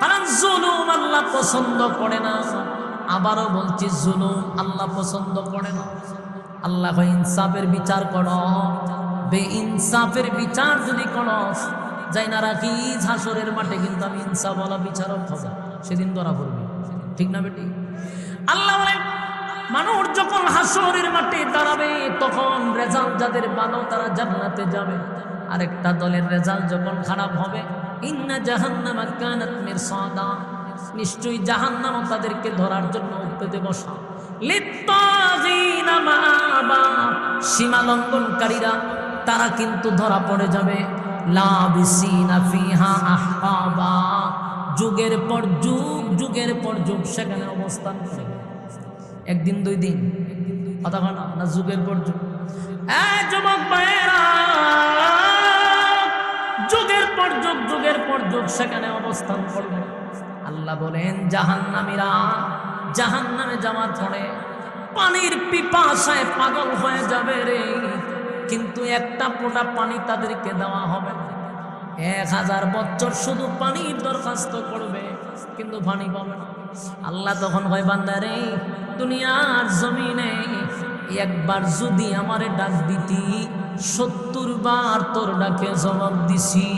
কারণ জুলুম আল্লাহ পছন্দ করে না। আবারও বলছি, জুলুম আল্লাহ পছন্দ করে না। আল্লাহ কয় ইনসাফের বিচার করো, বেইনসাফের বিচার যদি করো, যাই না রাখি হাসরের মাঠে কিন্তু আমি ইনসাফওয়ালা বিচারক হব, সেদিন ধরা পড়বে। ঠিক না বেটি? আল্লাহ বলেন মানুষ যখন হাসরের মাঠে দাঁড়াবে তখন রেজাল্ট যাদের ভালো তারা জান্নাতে যাবে, আরেকটা দলের রেজাল্ট যখন খারাপ হবে, ইন্না জাহান্নামা কানাত মিরসাদা, নিশ্চয়ই জাহান্নাম তাদেরকে ধরার জন্য পেতে বসা। লিত্তাগিনা মাআবা, সীমা লঙ্ঘনকারীরা তারা কিন্তু ধরা পড়ে যাবে। লাবিসিনা ফিহা আহকাবা, যুগের পর যুগ, যুগের পর যুগ সেখানে অবস্থান করবে। একদিন দুই দিন কথা বলা না, যুগের পর যুগ। যুবক ভাইয়েরা, যুগের পর যুগ, যুগের পর যুগ সেখানে অবস্থান করবে। আল্লাহ বলেন জাহান্নামীরা জাহান্নামে যাওয়ার পরে পানির পিপাসায় পাগল হয়ে যাবে রে, কিন্তু একটা ফোঁটা পানি তাদেরকে দেওয়া হবে না। 1000 বছর শুধু পানির দরখাস্ত করবে কিন্তু পানি পাবে না। আল্লাহ তখন কয় বান্দা রে, দুনিয়ার জমিনে একবার যদি আমারে ডাক দিতি, 70 বার তোর ডাকে জবাব দিছি।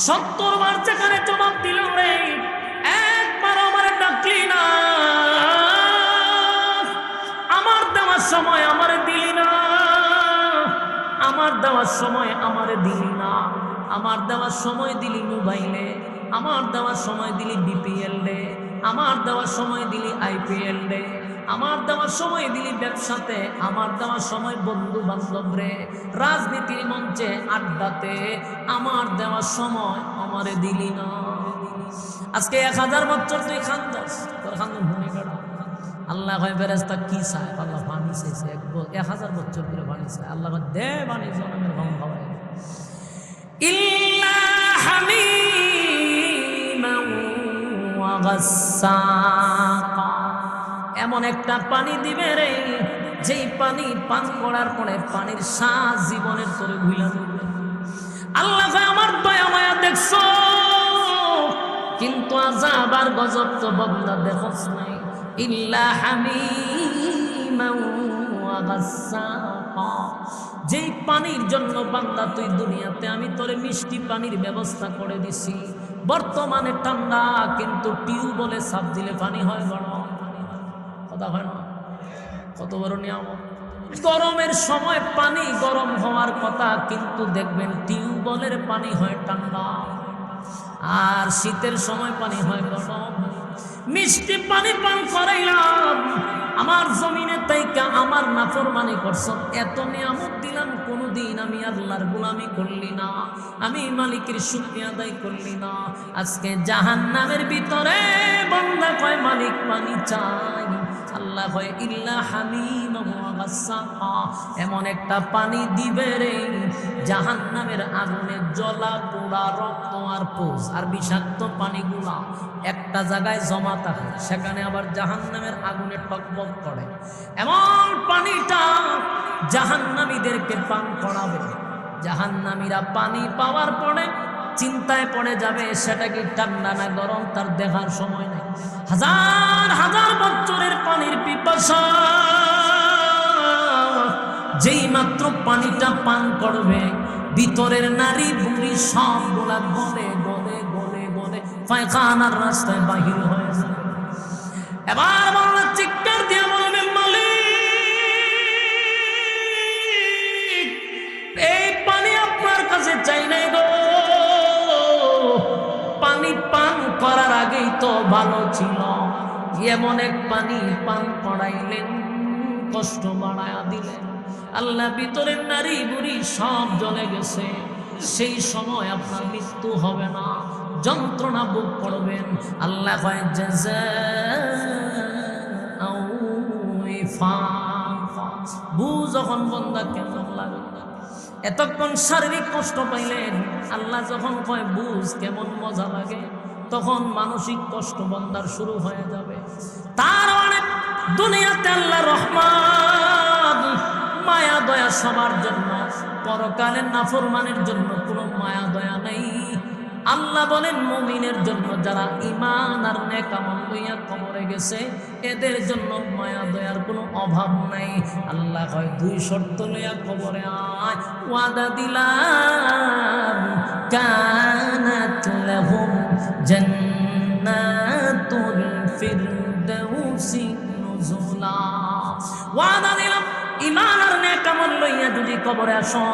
70 বার যেখানে জবাব দিল রে, একবার আমারে ডাকলি না, আমার দেওয়ার সময় আমারে দিলি না, আমার দেওয়ার সময় আমারে দিলি না, আমার দেওয়ার সময় দিলি মোবাইলে, আমার দেওয়ার সময় দিলি বিপিএল ডে, আমার দেওয়ার সময় দিলি আইপিএল ডে, আমার দেওয়ার সময় দিলি ব্যবসাতে, আমার দেওয়ার সময় বন্ধু বান্ধব রে, রাজনীতির মঞ্চে আড্ডাতে, আমার দেওয়ার সময় আমারে দিলি না। আজকে 1000 বছর তুই খান্দাস, তোর খান্দন ভূমি কাটা। আল্লাহ কয় ফেরেশতা কি চায়? আল্লাহ পানি চাইছে, 1000 বছর ধরে পানি চায়। আল্লাহ কয় দে পানি, জনমের গম খাওয়াই। ইল্লা হামিমান ওয়া গাসসাকা, এমন একটা পানি দিবে রে, যেই পানি পান করার পরে পানির স্বাদ জীবনের তোরে ভুলা যাবে। আল্লাহ কয় আমার দয়া মায়া দেখছো, কিন্তু আযাব আর গজব তো বান্দা দেখছ নাই। ইল্লা হামিমান ওয়া গাসসাকা, যেই পানির জন্য বান্দা তুই দুনিয়াতে আমি তোরে মিষ্টি পানির ব্যবস্থা করে দিছি, বর্তমানে ঠান্ডা কিন্তু টিউবওয়েলে সাপ দিলে পানি হয় গরম। কথা হয় না? কত বড় নিয়ামত। গরমের সময় পানি গরম হওয়ার কথা, কিন্তু দেখবেন টিউবওয়েলের পানি হয় ঠান্ডা, আর শীতের সময় পানি হয় গরম। মিষ্টি পানি পান করাইলাম, আমার জমিনে তাইকা আমার নাফরমানি করছ, এত নিয়ামত দিলাম, কোনদিন আমি আল্লাহর গোলামি করলি না, আমি মালিকের শুকরিয়া আদায় করলি না। আজকে জাহান্নামের ভিতরে বান্দা কয় মালিক পানি চাই, আল্লাহ কয় ইল্লা হামিমান ওয়া গাসসাকা, এমন একটা পানি দিবে রে, জাহান্নামের আগুনে জ্বলা পোড়া রক্ত আর পোষ আর বিষাক্ত পানিগুলা একটা জায়গায় জমা থাকে, সেখানে আবার জাহান্নামের আগুনে টকবক করে। এমন পানিটা জাহান্নামীদেরকে পান করাবে। জাহান্নামীরা পানি পাওয়ার পরে চিন্তায় পড়ে যাবে, সেটা কি ঠান্ডা না গরম তার দেখার সময় নেই। 1000 হাজার বছরের পানির পিপাসা, যেই মাত্র পানিটা পান করবে, ভিতরের নারী বুড়ি সবগুলা গলে গলে গলে গলে পায়খানার রাস্তায় বাহির হয়ে যাবে। এবার বাংলা চিৎকার দিয়ে বলবে মালিক, এই পানি আপনার কাছে চাই নাই গো, পানি পান করার আগেই তো ভালো ছিল, এমন এক পানি পান করাইলেন, কষ্ট বাড়ায়া দিলেন। আল্লাহ ভিতরের নারী বুড়ি সব জ্বলে গেছে, সেই সময় আপনার মৃত্যু হবে না, যন্ত্রণা ভোগ করবেন। আল্লাহ কয় জাযাউ উইফাকা, যখন বান্দা কেমন লাগে, এতক্ষণ শারীরিক কষ্ট পাইলেন, আল্লাহ যখন কয় বুঝ কেমন মজা লাগে, তখন মানসিক কষ্ট বান্দার শুরু হয়ে যাবে। তার অনেক দুনিয়াতে আল্লাহ রহমান মায়া দয়া সবার জন্য, পরকালের নাফরমানের জন্য কোনো মায়া দয়া নেই। আল্লাহ বলেন মুমিনের জন্য যারা ঈমান আর নেক আমল লইয়া কবরে গেছে এদের জন্য মায়া দয়ার কোনো অভাব নাই। আল্লাহ কয় দুই শর্ত লইয়া কবরে আয়, ওয়াদা দিলাম কানাত লাহুম জান্নাতুল ফিরদাউসি নুজুলা। ওয়াদা দিলাম ঈমান আর নেক আমল লইয়া যদি কবরে আসো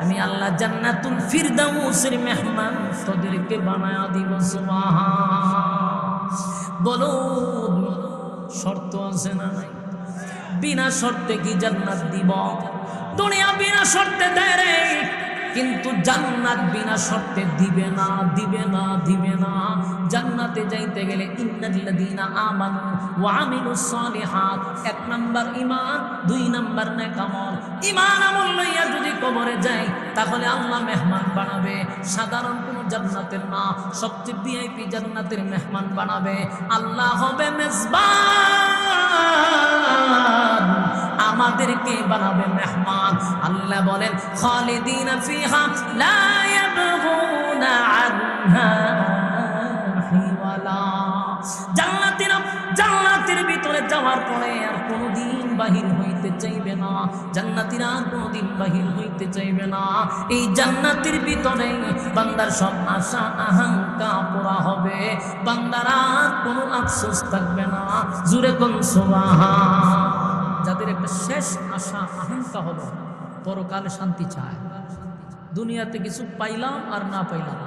আমি আল্লাহ জান্নাতুল ফিরদাউসের মেহমান তোদেরকে বানায়া দিব। সুবহান। বলুন শর্ত আছে না নাই? বিনা শর্তে কি জান্নাত দিব? দুনিয়া বিনা শর্তে দেয় রে, কিন্তু জান্নাত বিনা শর্তে দিবে না, দিবে না, দিবে না। জান্নাতে যাইতে গেলে ইন্নাল্লাযীনা আমানু ওয়া আমিলুস সালিহাত, এক নাম্বার ঈমান, দুই নাম্বার নেক আমল। ঈমান আমল লইয়া যদি কবরে যাই তাহলে আল্লাহ মেহমান বানাবে, সাধারণ কোনো জান্নাতের না, সবচেয়ে ভিআইপি জান্নাতের মেহমান বানাবে। আল্লাহ হবে মেজবান, আমাদেরকে বানাবে মেহমান। আল্লাহ বলেন খালিদিনা ফিহা লা ইয়াবগুনা আনহা হিওয়ালা। জান্নাতীরা জান্নাতের ভিতরে যাওয়ার পরে আর কোনোদিন বাহির হইতে চাইবে না, জান্নাতীরা কোনোদিন বাহির হইতে চাইবে না। এই জান্নাতের ভিতরে বান্দার সব আশা আকাঙ্ক্ষা পুরা হবে, বান্দার আর কোনো আফসোস থাকবে না। জুরে কোন সুবহান। যাদের একটা শেষ আশা আকাঙ্ক্ষা হলো পরকালে শান্তি চায়, দুনিয়াতে কিছু পাইলাম আর না পাইলাম,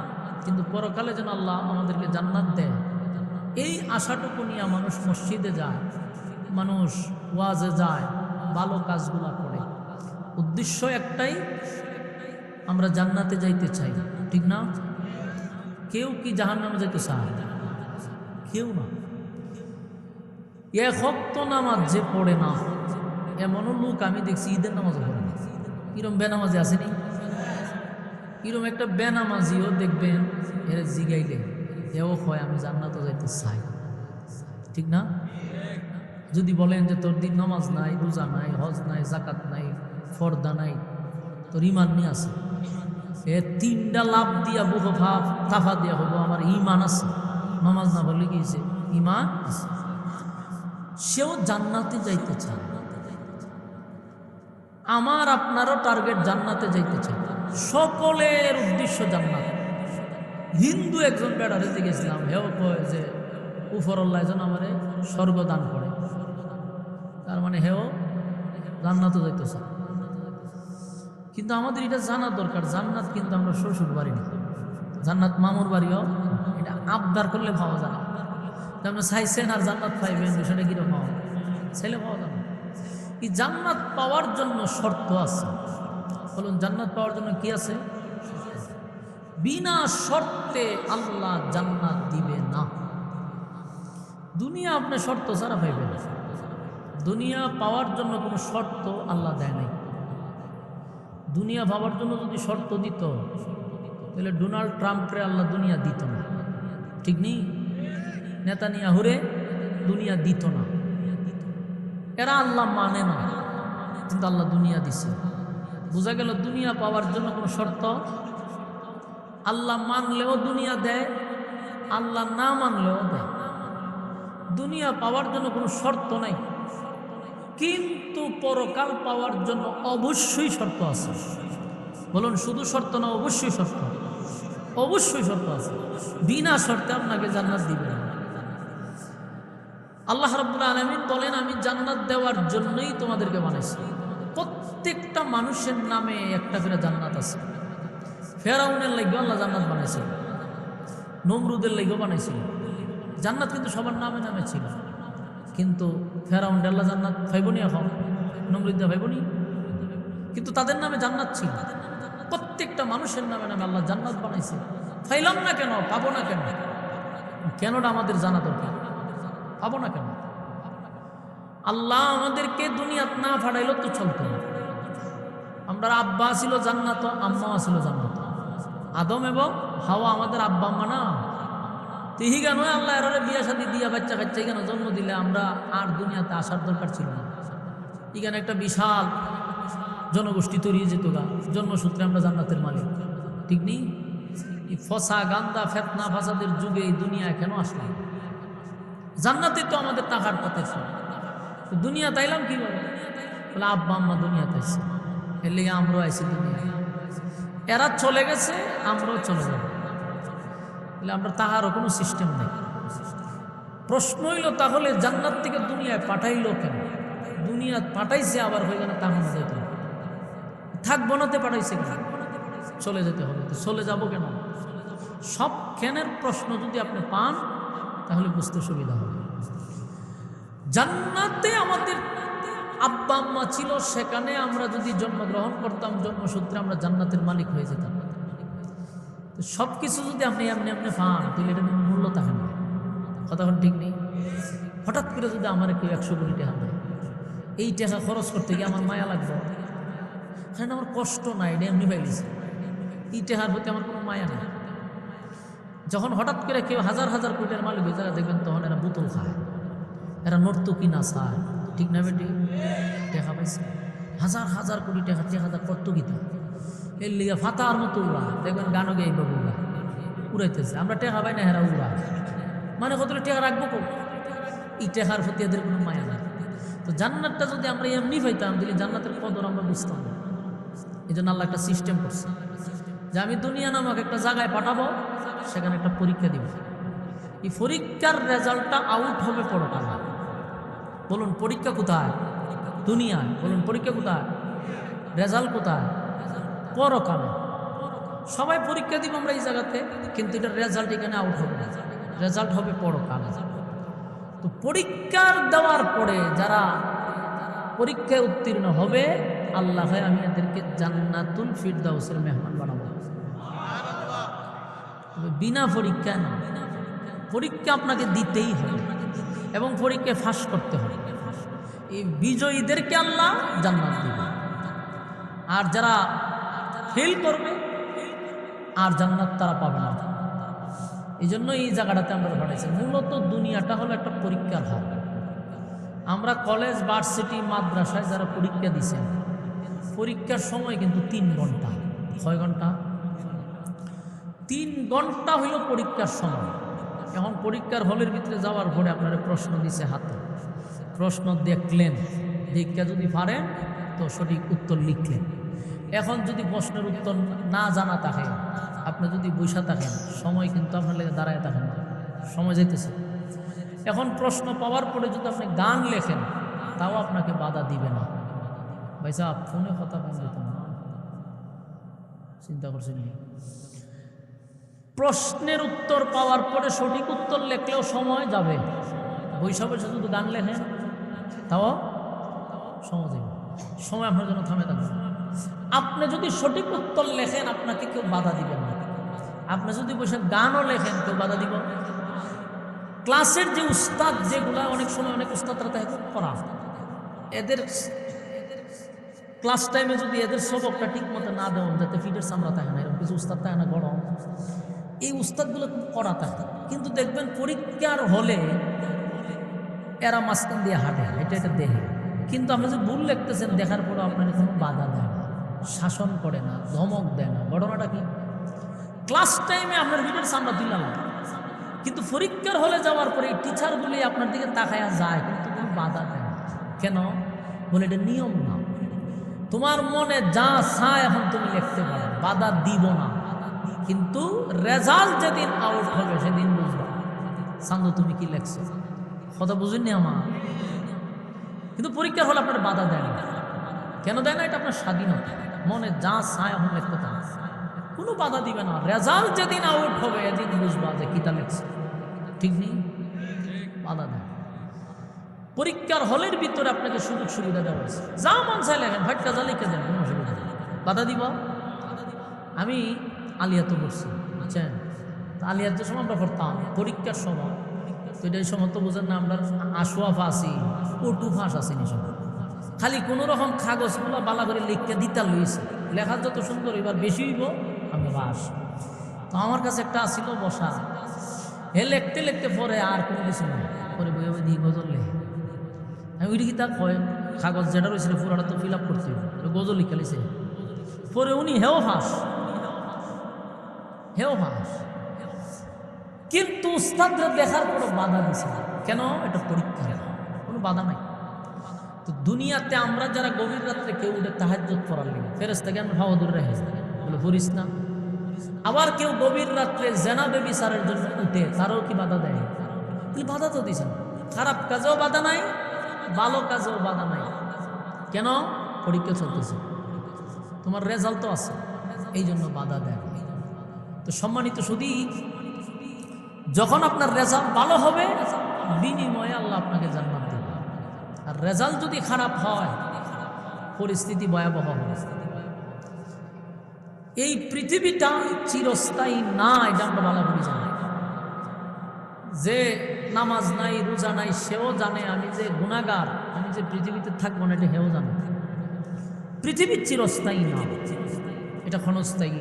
কিন্তু পরকালে যেন আল্লাহ আমাদেরকে জান্নাত দেয়, এই আশাটুকু নিয়ে মানুষ মসজিদে যায়, মানুষ ওয়াজে যায়, ভালো কাজগুলা করে। উদ্দেশ্য একটাই, আমরা জান্নাতে যাইতে চাই, ঠিক না? কেউ কি জাহান্নামে যেতে চায়? কেউ না। এক ওয়াক্ত নামাজ যে পড়ে না এমনও লোক আমি দেখছি ঈদের নামাজও পড়ে না। কিরম বেনামাজি আসেনি? কিরম একটা বেনামাজিও দেখবেন এর জিগাইলে এও হয় আমি জান্নাতও যাইতে চাই, ঠিক না? যদি বলেন যে তোর দিন নামাজ নাই, রোজা নাই, হজ নাই, জাকাত নাই, ফর্দা নাই, তোর ইমান নিয়ে আছে, এ তিনটা লাভ দিয়া বহু ভাব তাফা দিয়া হবো আমার ইমান আছে, নামাজ না বললে গিয়েছে ইমান আছে, সেও জান্নাতে যাইতে চায়। আমার আপনারও টার্গেট জান্নাতে যাইতে চায়, সকলের উদ্দেশ্য জান্নাত। হিন্দু একজন বেড়ারে জিজ্ঞেসলাম, হেও কয় যে উপরল্লাহ যেন আমারে স্বর্গ দান করে, তার মানে হেও জান্নাতে যাইতে চায়। কিন্তু আমাদের এটা জানা দরকার, জান্নাত কিন্তু আমরা শ্বশুর বাড়ি না, জান্নাত মামুর বাড়িও, এটা আবদার করলে পাওয়া যায়। আপনি চাইছেন আর জান্নাত পাইবেন, বিষয়টা কিরকম পাওয়া চাইলে পাওয়া যাবে। এই জান্নাত পাওয়ার জন্য শর্ত আছে। বলুন জান্নাত পাওয়ার জন্য কি আছে? বিনা শর্তে আল্লাহ জান্নাত দিবে না। দুনিয়া আপনি শর্ত ছাড়া পাইবেন, দুনিয়া পাওয়ার জন্য কোনো শর্ত আল্লাহ দেয় নাই। দুনিয়া পাওয়ার জন্য যদি শর্ত দিত তাহলে ডোনাল্ড ট্রাম্পরে আল্লাহ দুনিয়া দিত না, ঠিক নেই? নেতানিয়াহুরে দুনিয়া দিত না, এরা আল্লাহ মানে না, কিন্তু আল্লাহ দুনিয়া দিছে। বোঝা গেল দুনিয়া পাওয়ার জন্য কোনো শর্ত, আল্লাহ মানলেও দুনিয়া দেয়, আল্লাহ না মানলেও দেয়। দুনিয়া পাওয়ার জন্য কোনো শর্ত নাই, কিন্তু পরকাল পাওয়ার জন্য অবশ্যই শর্ত আছে। বলুন শুধু শর্ত না, অবশ্যই শর্ত, অবশ্যই শর্ত আছে। বিনা শর্তে আপনাকে জান্নাত দিবে না। আল্লাহ রাব্বুল আলামিন বলেন আমি জান্নাত দেওয়ার জন্যই তোমাদেরকে বানাইছি। প্রত্যেকটা মানুষের নামে একটা করে জান্নাত আছে। ফেরাউনের লাগেও আল্লাহ জান্নাত বানাইছিল, নমরুদের লাগেও বানাইছিল। জান্নাত কিন্তু সবার নামে নামে ছিল, কিন্তু ফেরাউন আল্লাহ জান্নাত ফাইবনি, এখন নমরুদ্দা ফাইবনি, কিন্তু তাদের নামে জান্নাত ছিল। প্রত্যেকটা মানুষের নামে নামে আল্লাহ জান্নাত বানাইছে। ফাইলাম না কেন, পাবো না কেন? কেনটা আমাদের জানা দরকার, পাবো না কেন? আল্লাহ আমাদেরকে দুনিয়াত না ফাটাইল তো চলতো না। আমরা আব্বা ছিল জান্নাত, আম্মা ছিল জান্নাত। আদম এবং হাওয়া আমাদের আব্বা আম্মা না? তিহি কেন আল্লাহ এর বিয়া শাদী দিয়া বাচ্চা কাচ্চা কেন জন্ম দিলে আমরা আর দুনিয়াতে আসার দরকার ছিল না। এখানে একটা বিশাল জনগোষ্ঠী তৈরি যেত গা, জন্মসূত্রে আমরা জান্নাতের মালিক, ঠিক নেই? এই ফসা গান্দা ফেতনা ফাসাদের যুগে এই দুনিয়ায় কেন আসলাম? জান্নাতে তো আমাদের টাকার কথা ছিল, দুনিয়া তাইলাম কিভাবে? বলে আব্বা আম্মা দুনিয়া তাইছে, এর লেগে আমরাও আইছি দুনিয়া। এরা চলে গেছে, আমরাও চলে যাব। বলে আমরা তাহারও কোনো সিস্টেম নেই। প্রশ্ন হইল তাহলে জান্নাত থেকে দুনিয়ায় পাঠাইলো কেন? দুনিয়া পাঠাইছে আবার হয়ে গেল তাহলে যেত থাকবো নাতে পাঠাইছে কেন? চলে যেতে হবে। তো চলে যাব কেন? সব জ্ঞানের প্রশ্ন যদি আপনি পান তাহলে বুঝতে সুবিধা হবে। জান্নাতে আমাদের আব্বা আম্মা ছিল, সেখানে আমরা যদি জন্মগ্রহণ করতাম, জন্মসূত্রে আমরা জান্নাতের মালিক হয়ে যেতাম। তো সব কিছু যদি আপনি এমনি এমনি পান তাহলে এটা মূল্য থাকে না। কথা ঠিক নেই? হঠাৎ করে যদি আমার কেউ 100 কোটি টাকা দেয়, এই টাকা খরচ করতে গিয়ে আমার মায়া লাগবে, কারণ আমার কষ্ট নাই, এটা এমনি পাইলিছে, এই টাকার প্রতি আমার কোনো মায়া নেই। যখন হঠাৎ করে কেউ হাজার হাজার কোটির মালিক হয়ে যায় দেখবেন, তখন এরা বোতল খায়, এরা নর্তকী না চায়, ঠিক না বেটি? টাকা পাইছে হাজার হাজার কোটি টাকা, টাকা কত গীতা এর লিগে ফাতার মতো উড়া, দেখবেন গানও গেয়ে উড়া উড়াইতেছে। আমরা টাকা পাই না, হেরা উড়া, মানে কতটা টাকা রাখবো কো? এই টাকার প্রতি এদের কোনো মায়া নাই। তো জান্নাতটা যদি আমরা এমনি পাইতাম তাহলে জান্নাতের কদর আমরা বুঝতাম না। এই জন্য আল্লাহ একটা সিস্টেম করছে যে আমি দুনিয়া নামক একটা জায়গায় পাঠাবো, সেখানে একটা পরীক্ষা দিব। এই পরীক্ষার রেজাল্টটা আউট হবে পরকালে। বলুন পরীক্ষা কোথায়? দুনিয়ায়। বলুন পরীক্ষা কোথায়? রেজাল্ট কোথায়? পরকালে। সবাই পরীক্ষা দিব আমরা এই জায়গাতে, কিন্তু এটার রেজাল্ট এখানে আউট হবে না, রেজাল্ট হবে পরকালে। তো পরীক্ষার দেওয়ার পরে যারা পরীক্ষায় উত্তীর্ণ হবে, আল্লাহ আমি এদেরকে জান্নাতুল ফিরদাউসের মেহমান বানাবো। বিনা পরীক্ষা না, পরীক্ষা আপনাকে দিতেই হবে এবং পরীক্ষায় ফাঁস করতে হবে। এই বিজয়ীদেরকে আল্লাহ জান্নাত দিবে, আর যারা ফেল করবে আর জান্নাত তারা পাবে না। এই জন্য এই জায়গাটাতে আমরা পাঠাইছি। মূলত দুনিয়াটা হলো একটা পরীক্ষার হল। আমরা কলেজ, ভার্সিটি, মাদ্রাসায় যারা পরীক্ষা দিচ্ছেন, পরীক্ষার সময় কিন্তু 3 ঘন্টা। 6 ঘন্টা? 3 ঘন্টা হইল পরীক্ষার সময়। এখন পরীক্ষার হলের ভিতরে যাওয়ার পরে আপনারা প্রশ্ন দিছে হাতে, প্রশ্ন দেখলেন, দীক্ষা যদি পারেন তো সঠিক উত্তর লিখলেন। এখন যদি প্রশ্নের উত্তর না জানা থাকে, আপনি যদি বৈশা থাকেন, সময় কিন্তু আপনার লেগে দাঁড়ায় থাকেন না, সময় যাইতেছে। এখন প্রশ্ন পাওয়ার পরে যদি আপনি গান লেখেন, তাও আপনাকে বাধা দিবে না। ভাই সাহেব ফোনে কথা বন্ধ দিত না, চিন্তা করছেন? প্রশ্নের উত্তর পাওয়ার পরে সঠিক উত্তর লেখলেও সময় যাবে। বৈশা বৈশা যদি গান লেখেন তাও সময় যাবে, সময় আপনার জন্য থামে থাকবে। আপনি যদি সঠিক উত্তর লেখেন, আপনাকে কেউ বাধা দিবে না। আপনি যদি বসে গানও লেখেন, কেউ বাধা দিব? ক্লাসের যে উস্তাদ, যেগুলা অনেক সময় অনেক উস্তাদরা থাকে খুব করা, এদের ক্লাস টাইমে যদি এদের সবকটা ঠিক মতো না দেন, যাতে ফিটের চামড়া থাকে না, এরকম কিছু উস্তাদ থাকে না গরম, এই উস্তাদগুলো খুব কড়া থাকে। কিন্তু দেখবেন পরীক্ষার হলে এরা মাঝখান দিয়ে হাঁটে, এটা দেখে। কিন্তু আপনি যে ভুল লিখতেছেন, দেখার পরেও আপনার কোনো বাধা দেয় না, শাসন করে না, ধমক দেয় না। ঘটনাটা কি? ক্লাস টাইমে আপনার ভিতরে চামড়া দিলাম, কিন্তু পরীক্ষার হলে যাওয়ার পরে এই টিচারগুলি আপনার দিকে তাকায়া যায়, কিন্তু কোনো বাধা দেয় না। কেন? বলে এটা নিয়ম না, তোমার মনে যা চায় এখন তুমি লিখতে পারো, বাধা দিব না। কিন্তু রেজাল্ট যেদিন আউট হবে সেদিন বুঝবা সান্দু তুমি কি লেখছো। কথা বুঝেননি আমার? কিন্তু পরীক্ষার হলে আপনার বাধা দেয় না। কেন দেয় না? এটা আপনার স্বাধীনতা, মনে যা চায় এখন লিখতে পারো, কোনো বাধা দিবে না। রেজাল্ট যেদিন আউট হবে এদিন বুঝবা যে কিতা লেখছে, ঠিক নেই? বাধা দেয়। পরীক্ষার হলের ভিতরে আপনাকে সুযোগ সুবিধা দেওয়া হয়েছে, যা মন চায় লেখেন, ভাটকা যা লিখে দেন, কোনো অসুবিধা নেই। বাধা দিব? আমি আলিয়াতে পড়ছি, বুঝছেন? আলিয়ার যে সময় আমরা পড়তাম পরীক্ষার সময়, তো এটা এই সময় তো বোঝেন না, আমরা আশুয়া ফাঁসি, পটু ফাঁস আসেনি সময়, খালি কোনো রকম কাগজগুলো বালা করে লিখতে দিতে লইছে, লেখা যত সুন্দর, এবার বেশি হইব আমি বাস। তো আমার কাছে একটা আসিল বসা, হে লিখতে লিখতে পরে আর কোনো কিছু নেই, পরে বই বই দিয়ে গজল লেখে। আমি ওইটা কি তা কয়, কাগজ যেটা রয়েছিল পুরাটা তো ফিল আপ করতে হবে, গজল লিখে লিছে। পরে উনি হেও ফাঁস, হেও হাস। কিন্তু উস্তাদরা দেখার কোনো বাধা দিছে না। কেন? এটা পরীক্ষা, কোনো বাধা নাই। তো দুনিয়াতে আমরা যারা গভীর রাত্রে কেউ উঠে তাহাজ্জুদ পড়ার লেগে ফেরেশতাকে আমরা হাওয়া দূরে রেখে বলে পড়িস না। আবার কেউ গভীর রাত্রে জেনা বেবিচারের জন্য উঠে, তারও কি বাধা দেয়? বাধা তো দিছে না। খারাপ কাজেও বাধা নাই, ভালো কাজেও বাধা নাই। কেন? পরীক্ষা চলতেছে, তোমার রেজাল্ট তো আছে, এই জন্য বাধা দেয়। তো সম্মানিত শুধু যখন আপনার রেজাল্ট ভালো হবে, বিনিময়ে আল্লাহ আপনাকে জান্নাত দেবে। আর রেজাল্ট যদি খারাপ হয়, পরিস্থিতি ভয়াবহ হবে। এই পৃথিবীটা চিরস্থায়ী না, এটা আমরা ভালো করে জানি। যে নামাজ নাই, রোজা নাই, সেও জানে আমি যে গুনাহগার, আমি যে পৃথিবীতে থাকবো না, এটা হেও জানে। পৃথিবী চিরস্থায়ী না, এটা ক্ষণস্থায়ী।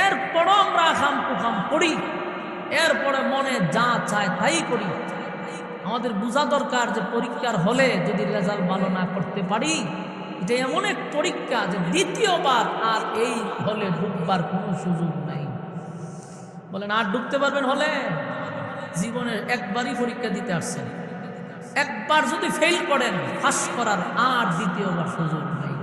এরপরও আমরা আখাম কুখাম করি, এরপরে মনে যা চায় তাই করি। আমাদের বোঝা দরকার যে পরীক্ষার হলে যদি রেজাল্ট ভালো না করতে পারি, এটা এমন এক পরীক্ষা যে দ্বিতীয়বার আর এই হলে ঢুকবার কোনো সুযোগ নাই। বলেন আর ঢুকতে পারবেন হলে? জীবনের একবারই পরীক্ষা দিতে আসছেন, একবার যদি ফেল করেন, পাস করার আর দ্বিতীয়বার সুযোগ নাই।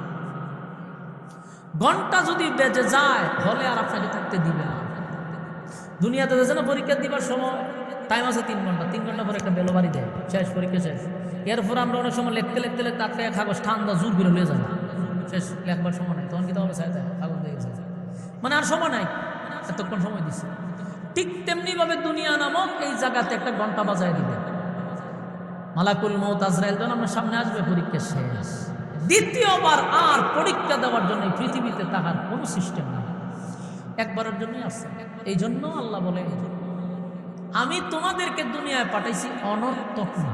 ঘন্টা যদি বেজে যায়, হলে আর আপনাকে থাকতে দিবে না। দুনিয়াতে দেখছে না, পরীক্ষা দিবার সময় টাইম আছে 3 ঘন্টা, 3 ঘন্টা পরে একটা বেলো বাড়ি দেয়, শেষ, পরীক্ষা শেষ। এরপর আমরা অনেক সময় লিখতে লিখতে লিখতে আটকে কাগজ ঠান্ডা জোর করে লিয়ে যাবে, শেষ, লেখবার সময় নাই। তখন কি তাহলে চাই যায় কাগজ দিয়ে গেছে, মানে আর সময় নাই, এতক্ষণ সময় দিচ্ছে। ঠিক তেমনি ভাবে দুনিয়া নামক এই জায়গাতে একটা ঘন্টা বাজায় দিবে, মালাকুল মউত আজরাইল যখন আপনার সামনে আসবে, পরীক্ষা শেষ। দ্বিতীয়বার আর পরীক্ষা দেওয়ার জন্য পৃথিবীতে তাহার কোনো সিস্টেম নেই, একবারের জন্যই আসছে। এই জন্য আল্লাহ বলে, আমি তোমাদেরকে দুনিয়ায় পাঠাইছি অনর্থক না।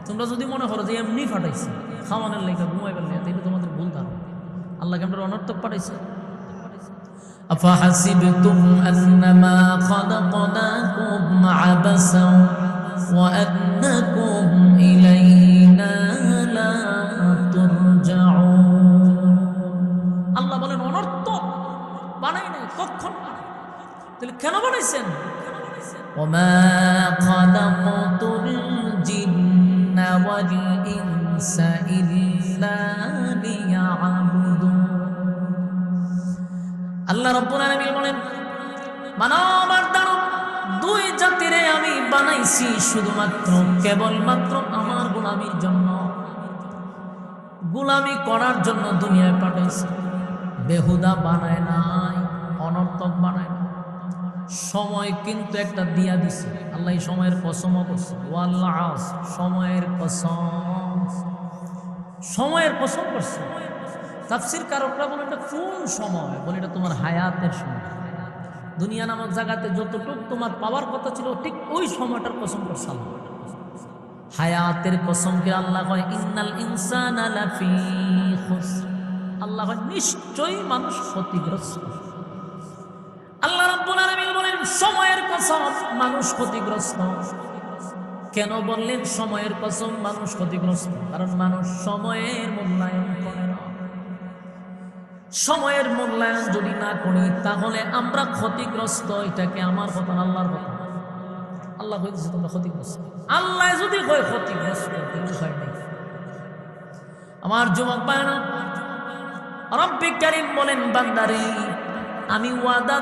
তোমরা যদি মনে করো যে এমনি পাঠাইছি, খাওয়ানোর লেখা, ঘুমাইবার লেখা, তাহলে তোমাদের ভুল ধারণা। আল্লাহকে আমরা অনর্থক পাঠাইছি। আফাহাসিবতুম আন্নামা খালাকনাকুম আবাসা ওয়া আন্নাকুম ইলাইনা লা তুরজাউন। আল্লাহ বলেন অনর্থক বানাই নাই, কখন? তাহলে কেন বানাইছেন? ওমা খালাকতুল জিন্না ওয়াল ইনসা ইল্লা লিয়াবুদুন। আল্লাহ রাব্বুল আলামিন বলেন, মানব আর দানব দুই জাতিরে আমি বানাইছি শুধুমাত্র কেবলমাত্র আমার গোলামির জন্য, গোলামি করার জন্য দুনিয়ায় পাঠাইছি। বেহুদা বানায় নাই, অনর্থক বানায় না। সময় কিন্তু একটা দিয়া দিছে আল্লাহ, এই সময়ের কসমও করছে, ওয়াল্লাহ সময়ের কসম, সময়ের কসম করছে। তাফসীর কারকরা বলে এটা কোন সময়? বলে এটা তোমার হায়াতের সময়। দুনিয়া নামক জায়গাতে যতটুকু তোমার পাওয়ার কথা ছিল, ঠিক ওই সময়টার কসম করছে আল্লাহ। হায়াতের কসমকে আল্লাহ কয় ইন্নাল ইনসানা লাফি খুসর। আল্লাহ কয় নিশ্চয়ই মানুষ ক্ষতিগ্রস্ত। আল্লাহ রাব্বুল আলামিন বলেন সময়ের কসম, মানুষ ক্ষতিগ্রস্ত। কেন বললেন সময়ের কসম মানুষ ক্ষতিগ্রস্ত? কারণ মানুষ সময়ের মূল্যায়ন করে না। সময়ের মূল্যায়ন যদি না করি, তাহলে আমরা ক্ষতিগ্রস্ত। এটাকে আমার কথা, আল্লাহর কথা। আল্লাহ কইছে তোমরা ক্ষতিগ্রস্ত। আল্লাহ যদি হয় ক্ষতিগ্রস্ত, কিন্তু হয় নাই। আমার যুবক ভাইরা, রব্বে কারীম বলেন বান্দারে, আমি ওয়াদা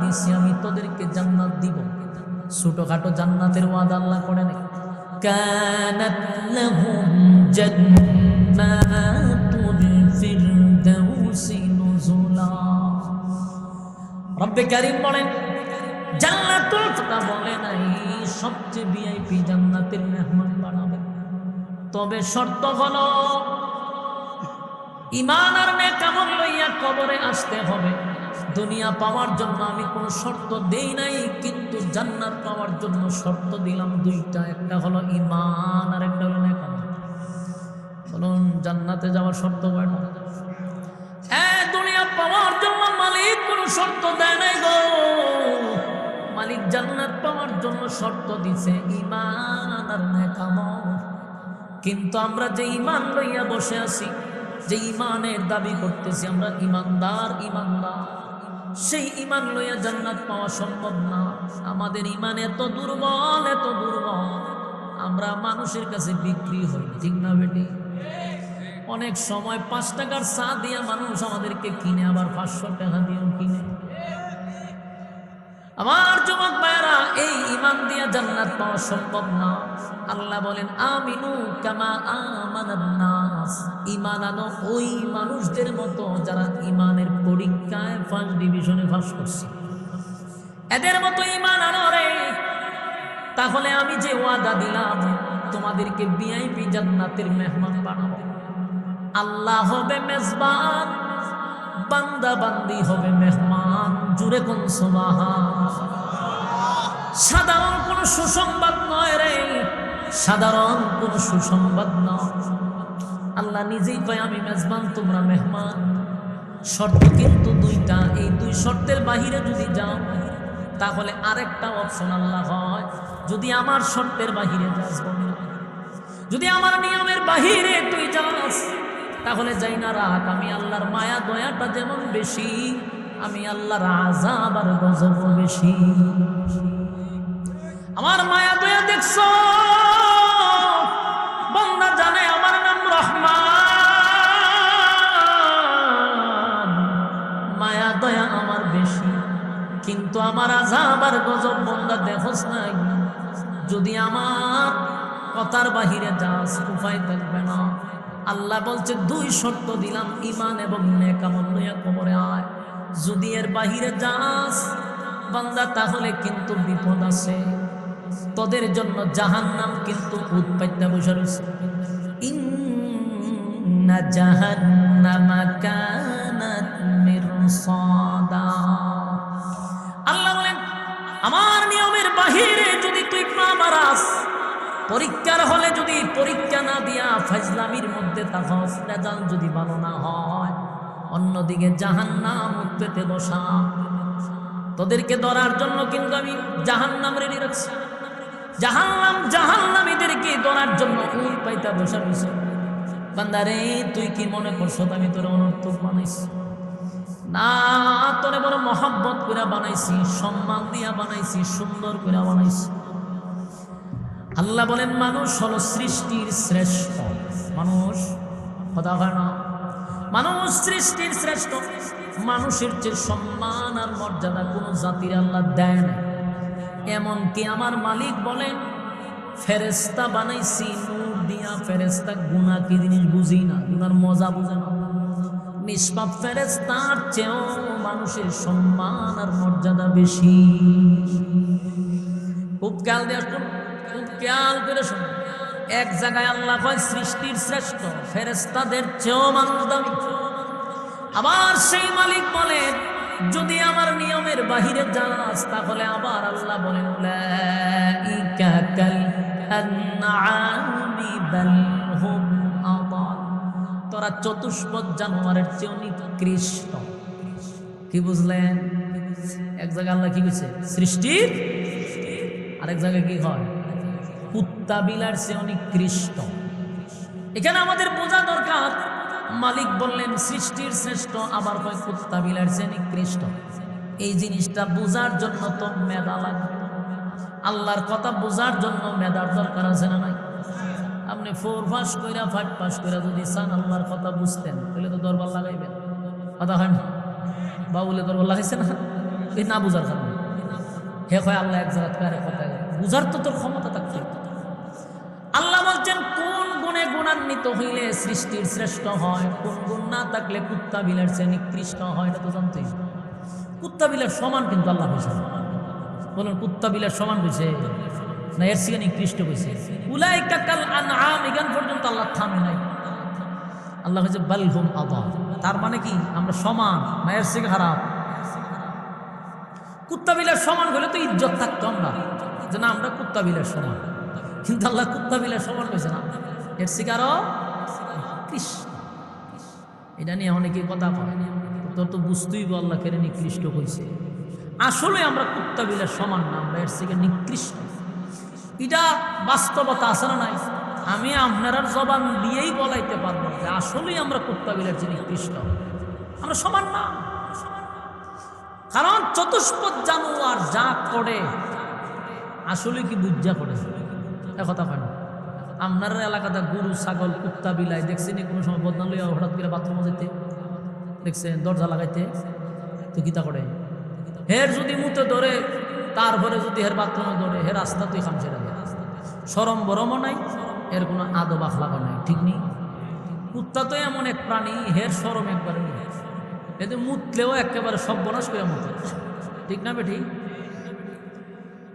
দিছি আমি তোদেরকে জান্নাত দিব। ছোটখাটো জান্নাতের ওয়াদা আল্লাহ করে নাই। কানাত লাহুম জান্নাতুল ফিরদাউসি নুজুলা। রব্বে কারীম বলেন জান্নাতুল কথা বলে নাই, সবচেয়ে ভিআইপি জান্নাতের মেহমান বানাবে। তবে শর্ত হলো ঈমান আর নেক আমল লইয়া কবরে আসতে হবে। দুনিয়া পাওয়ার জন্য আমি কোনো শর্ত দেই নাই, কিন্তু জান্নাত পাওয়ার জন্য শর্ত দিলাম দুইটা, একটা হলো ঈমান আর একটা হলো নেক আমল। বলুন জান্নাতে যাওয়ার শর্ত কয়টা? হ্যাঁ, দুনিয়া পাওয়ার জন্য মালিক কোনো শর্ত দেয় নাই গো। মালিক জান্নাত পাওয়ার জন্য শর্ত দিছে ঈমান আর নেক আমল। কিন্তু আমরা যে ঈমান লইয়া বসে আছি, যে ঈমানের দাবি করতেছি আমরা ইমানদার, সেই ঈমান লইয়া জান্নাত পাওয়া সম্ভব না। আমাদের ঈমান এত দুর্বল, এত দুর্বল, আমরা মানুষের কাছে বিক্রি হই, ঠিক না বেটি? অনেক সময় 5 টাকার চা দিয়া মানুষ আমাদেরকে কিনে, আবার 500 টাকা দিয়েও কিনে। আমার যুবক ভাইরা, এই ঈমান দিয়া জান্নাত পাওয়া সম্ভব না। আল্লাহ বলেন আমিনু কামা আমানান নাস, ঈমান আনো ওই মানুষদের মতো যারা ঈমানের পরীক্ষায় ফার্স্ট ডিভিশনে পাস করছে, এদের মতো ঈমান আনো রে। তাহলে আমি যে ওয়াদা দিলাম তোমাদেরকে ভিআইপি জান্নাতের মেহমান বানাবো। আল্লাহ হবে মেজবান, বান্দা বান্দি হবে মেহমান। জুড়ে কোন সুবহান। সাধারণ কোন সুসংবাদ নয় রে, সাধারণ কোন সুসংবাদ নয়। আল্লাহ নিজেই কয় আমি মেজবান, তোমরা মেহমান। শর্ত কিন্তু 2টা। এই 2 শর্তের বাহিরে যদি যাও তাহলে আরেকটা অপশন আল্লাহ হয়, যদি আমার শর্তের বাহিরে যাস, যদি আমার নিয়মের বাহিরে তুই যাস, তাহলে যাই না রাখ, আমি আল্লাহর মায়া দয়াটা যেমন বেশি, আমি আল্লাহর আযাব আর গজব বেশি। আমার মায়া দয়া দেখছো, বান্দা জানে আমার নাম রহমান, মায়া দয়া আমার বেশি, কিন্তু আমার আযাব আর গজব বান্দা দেখোস নাই। যদি আমার কথার বাহিরে যাস উপায় থাকবে না। আল্লাহ বলছে 2 শর্ত দিলাম, ঈমান এবং নেক আমল লইয়া কবরে আয়। যদি এর বাহিরে যাস বান্দা তাহলে কিন্তু বিপদ আছে, তোদের জন্য জাহান্নাম কিন্তু উৎপাইতে বসে রয়েছে। ইন্না জাহান্নামা কানাত মিরসাদা। আল্লাহ বলেন আমার নিয়মের বাহিরে যদি তুই পা মারাস, পরীক্ষার হলে যদি পরীক্ষা না দিয়া ফাজলামির মধ্যে থাকস, রেজাল্ট যদি ভালো না হয়, অন্যদিকে জাহান্নাম উৎপেতে বসা, তোদেরকে ধরার জন্য কিন্তু আমি জাহান্নাম রেডি রাখছি। জাহান্নামীদেরকে ধরার জন্য উল পাইতা বসা রয়েছে। বান্দারে তুই কি মনে করছো আমি তোর অনর্থক বানাইছি? না, তোরে বড় মহব্বত করে বানাইছি, সম্মান দিয়া বানাইছি, সুন্দর করে বানাইছি। আল্লাহ বলেন মানুষ হলো সৃষ্টির শ্রেষ্ঠ। মানুষ কথা হয় না, মানুষ সৃষ্টির শ্রেষ্ঠ। মানুষের চেয়ে সম্মান আর মর্যাদা কোন জাতির আল্লাহ দেয় না। এমনকি আমার মালিক বলেন ফেরেশতা বানাইছি নূর দিয়া। ফেরেশতা গুনাহ কি জিনিস বুঝি না, গুনার মজা বুঝে না। নিষ্পাপ ফেরেশতার চেয়েও মানুষের সম্মান আর মর্যাদা বেশি। খুব খেয়াল দিয়ে শুন, খুব খেয়াল করে শুন। এক জায়গায় আল্লাহ কয় সৃষ্টির শ্রেষ্ঠ, ফেরেশতাদের চেয়েও মানুষ দামি। আবার সেই মালিক বলেন যদি আমার নিয়মের বাহিরে যাস তাহলে আবার আল্লাহ বলেন উলাইকা কাল আনআমি বাল হুম আদাল। তোরা চতুষ্পদ জানোয়ারের চেয়েও নিকৃষ্ট। কি বুঝলেন? এক জায়গায় আল্লাহ কি কইছে সৃষ্টির, আরেক জায়গায় কি হয় কুত্তা বিলার চেয়েও নিকৃষ্ট। এখানে আমাদের বোঝা দরকার মালিক বললেন সৃষ্টির শ্রেষ্ঠ, আবার কয় কুত্তা বিলার চেয়ে নিকৃষ্ট। এই জিনিসটা বোঝার জন্য তো মেধা লাগবে। আল্লাহর কথা বোঝার জন্য মেধার দরকার আছে না নাই? আপনি 4 পাস কইরা 5 পাস কইরা যদি চান আল্লাহর কথা বুঝতেন তাহলে তো দরবার লাগাইবেন। কথা হয় না? বাবুলে দরবার লাগাইছে না, এই না বুঝার কারণে। হে কয় আল্লাহ এক জায়গা থেকে আরেক কথা, বুঝার তো তোর ক্ষমতা থাকতে। আল্লাহ বলছেন কোন গুণে গুণান্বিত হইলে সৃষ্টির শ্রেষ্ঠ হয়, কোন গুণ না থাকলে কুত্তা বিলার চেয়ে নিকৃষ্ট হয়। এটা তো জানতেই। কুত্তা বিলার সমান কিন্তু আল্লাহ হয়েছে। বলুন কুত্তা বিলার সমান হয়েছে না এর চেয়ে নিকৃষ্ট হয়েছে? উলাইকা কাল আনআম, এখান পর্যন্ত আল্লাহ থামে নাই। আল্লাহ হয়েছে বাল হুম আদাল। তার মানে কি আমরা সমান না এর চেয়ে খারাপ? কুত্তা বিলার সমান হলে তো ইজ্জত থাকতো আমরা, যে না আমরা কুত্তা বিলার সমান। কিন্তু আল্লাহ কুত্তা বিলার সমান হয়েছে না, এর শিকারও কৃষ্ণ। এটা নিয়ে অনেকে কথা বলে, তোর তো বুঝতেই আল্লাহ কেন নিকৃষ্ট হয়েছে। আসলে আমরা কুত্তা বিলার সমান না, আমরা এর থেকে নিকৃষ্ট। এটা বাস্তবতা আছে না নাই? আমি আপনার জবান দিয়েই বলাইতে পারবো যে আসলেই আমরা কুত্তা বিলার চেয়ে নিকৃষ্ট, আমরা সমান না। কারণ চতুষ্পদ জানোয়ার যা করে আসলে কি বুঝা করে, কথা হয় না। আপনার এলাকাতে গরু ছাগল কুত্তা বিলাই দেখছেন কোনো সময় বদনাম লইয়া হঠাৎ করে বাথরুমে যেতে দেখছেন, দরজা লাগাইতে, তো কিতা করে হের যদি মুতে ধরে, তারপরে যদি হের বাথরুমে ধরে, হের রাস্তা তুই খামছে রাখে, সরম বরমও নাই, এর কোনো আদব আখলাকও নাই, ঠিক নেই। কুত্তা তো এমন এক প্রাণী, হের সরম একবারে নেই, এতে মুতলেও একেবারে সর্বনাশ করে মুতে, ঠিক না বেঠি?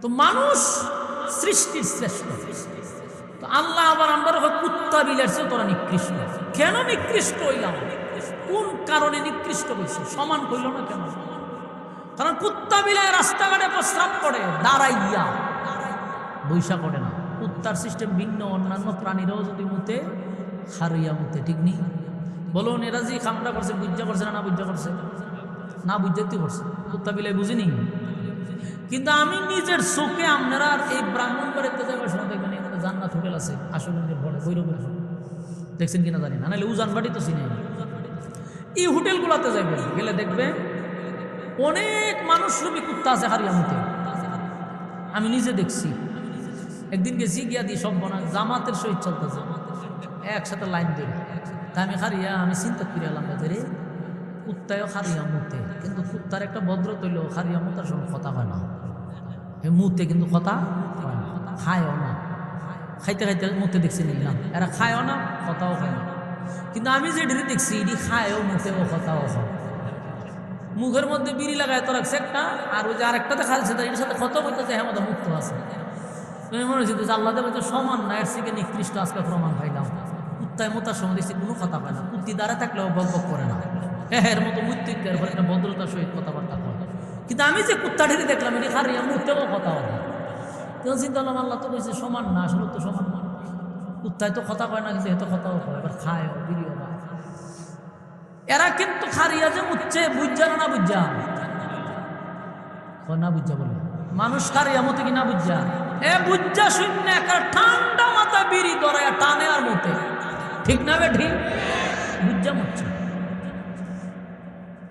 তো মানুষ সৃষ্টির শ্রেষ্ঠ, তো আল্লাহ আবার আমরা কুত্তা বিলের চেয়ে তোরা নিকৃষ্ট। কেন নিকৃষ্ট হইলাম? কোন কারণে নিকৃষ্ট হয়েছে? সমান কইল না কেন? কারণ কুত্তা বিলায় রাস্তাঘাটে প্রস্রাব করে দাঁড়াইয়া, বৈশা করে না। কুত্তার সিস্টেম ভিন্ন, অন্যান্য প্রাণীরাও যদি মুতে হারিয়া মুতে, ঠিক নেই? বলুন এরা যে খামটা করছে বুঝা করছে না বুঝা করছে? না বুঝাতে করছে, কুত্তা বিলাই বুঝিনি। কিন্তু আমি নিজের চোখে আপনারা এই ব্রাহ্মণবাড়িতে যাবার সময় দেখবেন এখানে জান্নাত হোটেল আছে, আশুগঞ্জের পরে বৈরবের, দেখছেন কিনা জানি না, নাহলে উজানবাড়ি তো চিনি। এই হোটেলগুলোতে যাইবেন, গেলে দেখবেন অনেক মানুষ রূপী কুত্তা আছে হারিয়ামুতে। আমি নিজে দেখছি, একদিন গেছি, গিয়া দিয়ে সব বনা জামাতের সহিত চলতেছে, একসাথে লাইন ধরে। তা আমি হারিয়া আমি চিন্তা করে এলাম রে, কুত্তায়ও হারিয়া মুতে, কিন্তু কুত্তার একটা ভদ্র তৈল, হারিয়া মুতার সঙ্গে কথা হয় না, মুতে কিন্তু কথা হয় না, খায়ও না, খাইতে খাইতে মুতে দেখছি নিলাম, এরা খায়ও না কথাও খায় না। কিন্তু আমি যে ডেরে দেখছি এটি খায়ও মুতেও কথাও হয়। মুখের মধ্যে বিড়ি লাগায় তো রাখছে একটা, আর ওই যে আরেকটাতে খালছে, তার এটার সাথে কথা বলতেছে, হ্যাঁ মতো মুক্ত আছে। তুমি মনে হচ্ছে যে আল্লাহ দেব সমান না, এর থেকে নিকৃষ্ট আজকে প্রমাণ পাইলাম। কুত্তায় মোতার সময় দেখছি কোনো কথা পায় না, কুত্তি দাঁড়া থাকলেও বক বক করে না, এর মতো মৃত্যুকের একটা ভদ্রতার সহিত কথাবার্তা করে। কিন্তু আমি যে কুত্তাটি দেখলাম এটি হারিয়ে মুহূর্তেও কথা হয় না, তো চিন্তা করলাম আল্লাহ তো বলছে সমান না, আসলে তো সমান না। কুত্তায় তো কথা কয় না, কিন্তু এত কথাও হয়, এবার খায় বিড়িও বা। এরা কিন্তু খারিয়া যে উঠছে বুঝা না বুঝা, না বুঝা বলে মানুষ খারিয়া মতে কি না বুঝা, এ বুঝা শূন্য একটা ঠান্ডা মাথা বিড়ি ধরায় টানে আর মতে, ঠিক না বে ঠিক? বুঝা মরছে।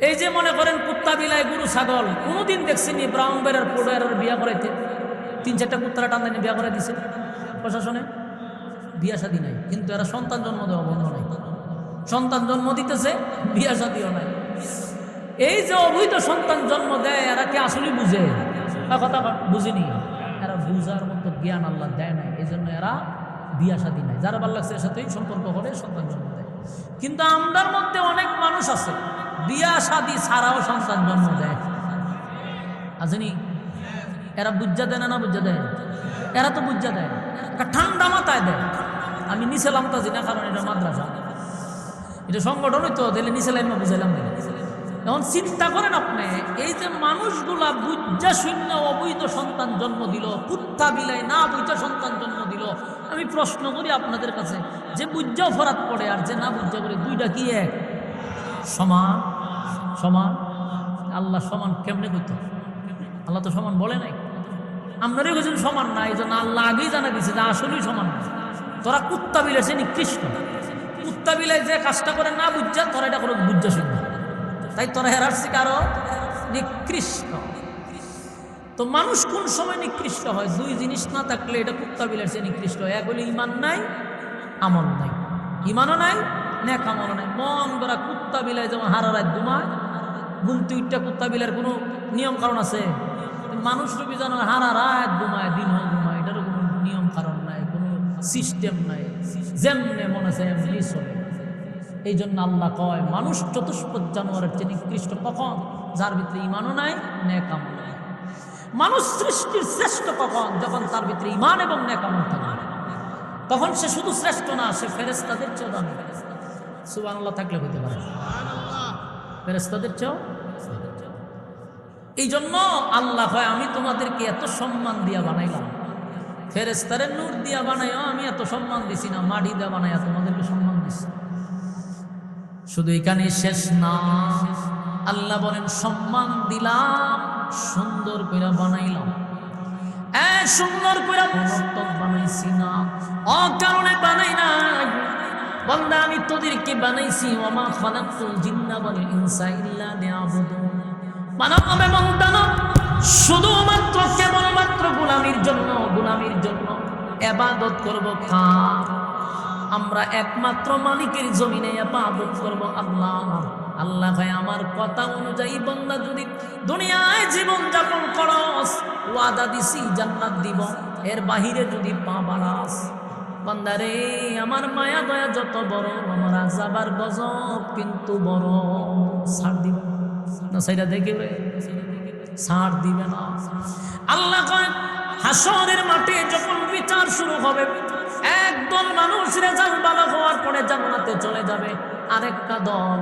এই যে মনে করেন কুত্তা বিলাই গরু ছাগল, কোনোদিন দেখছেন ব্রাউন বেড়ার পোড়ার বিয়া করাইতে 3-4টা কুত্তারা টান দেয়নি, বিয়া করে দিছে প্রশাসনে, বিয়া শাদী নাই, কিন্তু এরা সন্তান জন্ম দেওয়া বন্ধ নাই, সন্তান জন্ম দিতেছে, বিয়া শাদীও নাই। এই যে অবৈধ সন্তান জন্ম দেয়, এরা কি আসলে বুঝে? কথা বুঝিনি, এরা বুঝার মতো জ্ঞান আল্লাহ দেয় নাই, এই জন্য এরা বিয়া শাদী নাই, যারা ভাল লাগছে এর সাথেই সম্পর্ক করে সন্তান জন্ম দেয়। কিন্তু আমরার মধ্যে অনেক মানুষ আছে বিয়া শাদী ছাড়াও সন্তান জন্ম দেয়, আসেনি? এরা বুঝা দেয় না বুঝা দেয়? এরা তো বুঝা দেয়, ঠান্ডা মাথায় দেয়। আমি নিচে লামতাছি না, কারণ এটা মাদ্রাসা, এটা সংগঠন হইতো, তাহলে নিচে লাইমা বুঝাইলাম না। এখন চিন্তা করেন আপনি, এই যে মানুষগুলা বুঝা শূন্য অবৈধ সন্তান জন্ম দিল, কুত্তা বিলাই না বুঝা সন্তান জন্ম দিল। আমি প্রশ্ন করি আপনাদের কাছে, যে বুঝা অপরাধ করে আর যে না বুঝা করে, দুইটা কি এক? সমান? সমান? আল্লাহ সমান কেমনে কইত? আল্লাহ তো সমান বলে নাই। আপনারই বলছেন সমান না, এই জন্য আল্লাহ আগেই জানা দিয়েছে যে আসলেই সমান না। তোরা কুত্তা বিলাইছে নিকৃষ্ট, কুত্তা বিলাই যে কাজটা করে না বুঝা, তোরা এটা করে বুঝা শূন্য, তাই তোরা হেরাচ্ছি কারো নিকৃষ্ট। তো মানুষ কোন সময় নিকৃষ্ট হয়? দুই জিনিস না থাকলে এটা কুত্তা বিলাইছে নিকৃষ্ট। এক হলে ইমান নাই, আমল নাই, ইমানও নাই, নেক আমল নাই। মন করা কুত্তা বিলাই যেমন হারা রাত ঘুমায়, ঘুমতে উঠটা কুত্তা বিলার কোনো নিয়ম কারণ আছে? মানুষ রূপী যেন হারা রাত ঘুমায়, দিন হয় ঘুমায়, এটারও কোনো নিয়ম কারণ নাই, কোনো সিস্টেম নাই, যেমনে মনে আছে এমনি চলে। এই জন্য আল্লাহ কয় মানুষ চতুষ্পদ জানোয়ারের চেয়ে নিকৃষ্ট কখন? যার ভিতরে ইমানও নাই, নেক আমল নাই। মানুষ সৃষ্টির শ্রেষ্ঠ কখন? যখন তার ভিতরে ইমান এবং নেক আমল থাকবে, তখন সে শুধু শ্রেষ্ঠ না, সে ফেরেশতাদের চেয়েও দামি। সুবহানাল্লাহ থাকলে হতে পারে, ফেরেশতাদের চেয়েও। এই জন্য আল্লাহ হয় আমি তোমাদেরকে এত সম্মান দিয়া বানাইলাম, ফেরেশতাদের নূর দিয়া বানাইও আমি এত সম্মান দিছি না, মাটি দিয়া বানাইয়া তোমাদেরকে সম্মান দিছি। শুধু এখানে শেষ না, আল্লাহ বলেন সম্মান দিলাম, সুন্দর করে বানাইলাম। সুন্দর করে মনোত্তম বানাইছি না, অকারণে বানাই নাই। বান্দা আমি তোদেরকে বানাইছি, ওয়া মা খালাকতুল জিন্না ওয়াল ইনসা ইল্লা লিয়াবুদুন। মানব এবং দানব শুধুমাত্র কেবলমাত্র গোলামির জন্য ইবাদত করব কার? আমরা একমাত্র মালিকের জমিনে ইবাদত করব আল্লাহ। আল্লাহ ভাই আমার কথা অনুযায়ী বান্দা যদি দুনিয়ায় জীবন যাপন করস, ওয়াদা দিছি জান্নাত দিব, এর বাহিরে যদি পা বাড়াস, বান্দারে আমার মায়া দয়া যত বড়, আমার আযাব আর গজব কিন্তু বড়। ছাড় দিবে না, সাইরা দেখে ছাড় দিবে না। আল্লাহ কয় হাসরের মাঠে যখন বিচার শুরু হবে, একদল মানুষ রেজাল্ট ভালো হওয়ার পরে জান্নাতে চলে যাবে, আরেকটা দল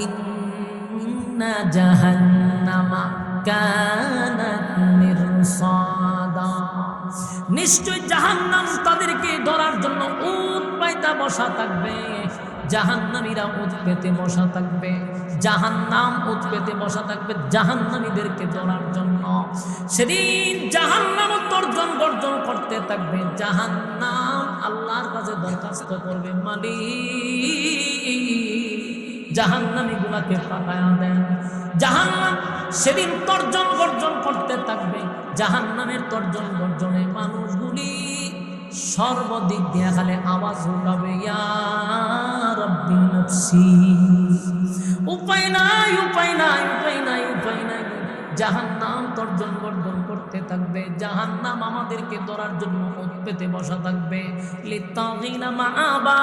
ইন্না জাহান্নামা কানাত মিরসাদা, নিশ্চয় জাহান্নাম তাদেরকে ধরার জন্য উট পাইতা বসা থাকবে। জাহান্নামীরা উট পেতে বসা থাকবে, জাহান্নাম উট পেতে বসা থাকবে জাহান্নামীদেরকে ধরার জন্য। সেদিন জাহান্নাম তর্জন গর্জন করতে থাকবে। জাহান্নাম আল্লাহর কাছে দরখাস্ত করবে, মালিক জাহান্নামীগুলোকে পাঠায়া দেন। জাহান্নাম সেদিন তর্জন গর্জন করতে থাকবে। জাহান্নামের তর্জন গর্জনে মানুষগুলি সর্বদিক দিয়ে খালি আওয়াজ উঠাবে, ইয়া রাব্বি নফসি, উপায় নাই, উপায় নাই, উপায় নাই, উপায় নাই। জাহান্নাম তর্জন গর্জন করতে থাকবে। জাহান্নাম আমাদেরকে ধরার জন্য ওঠ পেতে বসা থাকবে। লিতাগিনা মাআবা,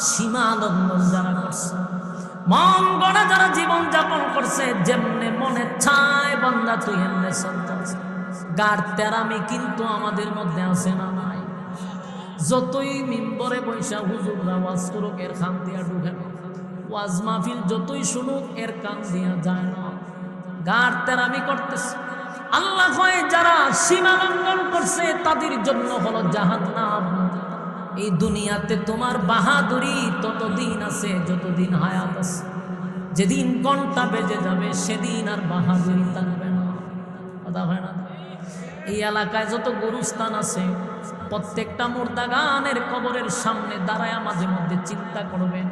সীমা লঙ্ঘন যারা করছে, মন গড়া যারা জীবন যাপন করছে, যেমনে মনে চায় বান্দা তুই এমনে চলতেছে, গার তেরামি কিন্তু আমাদের মধ্যে আছে না নাই? যতই মিম্বরে বৈশা হুজুররা ওয়াজ করুক, এর কান দিয়া ঢুকে না। ওয়াজ মাহফিল যতই শুনুক, এর কান দিয়া যায় না, গার তেরামি করতেছে। আল্লাহ কয় যারা সীমা লঙ্ঘন করছে তাদের জন্য হলো জাহান্নাম। এই দুনিয়াতে তোমার বাহাদুরি ততদিন আছে যতদিন হায়াত আছে। যেদিন ঘন্টা বেজে যাবে সেদিন আর বাহাদুরি থাকবে না। কথা হয় না? এই এলাকায় যত গুরুস্থান আছে, প্রত্যেকটা মুর্দাগানের কবরের সামনে দাঁড়ায় মাঝে মধ্যে চিন্তা করবেন,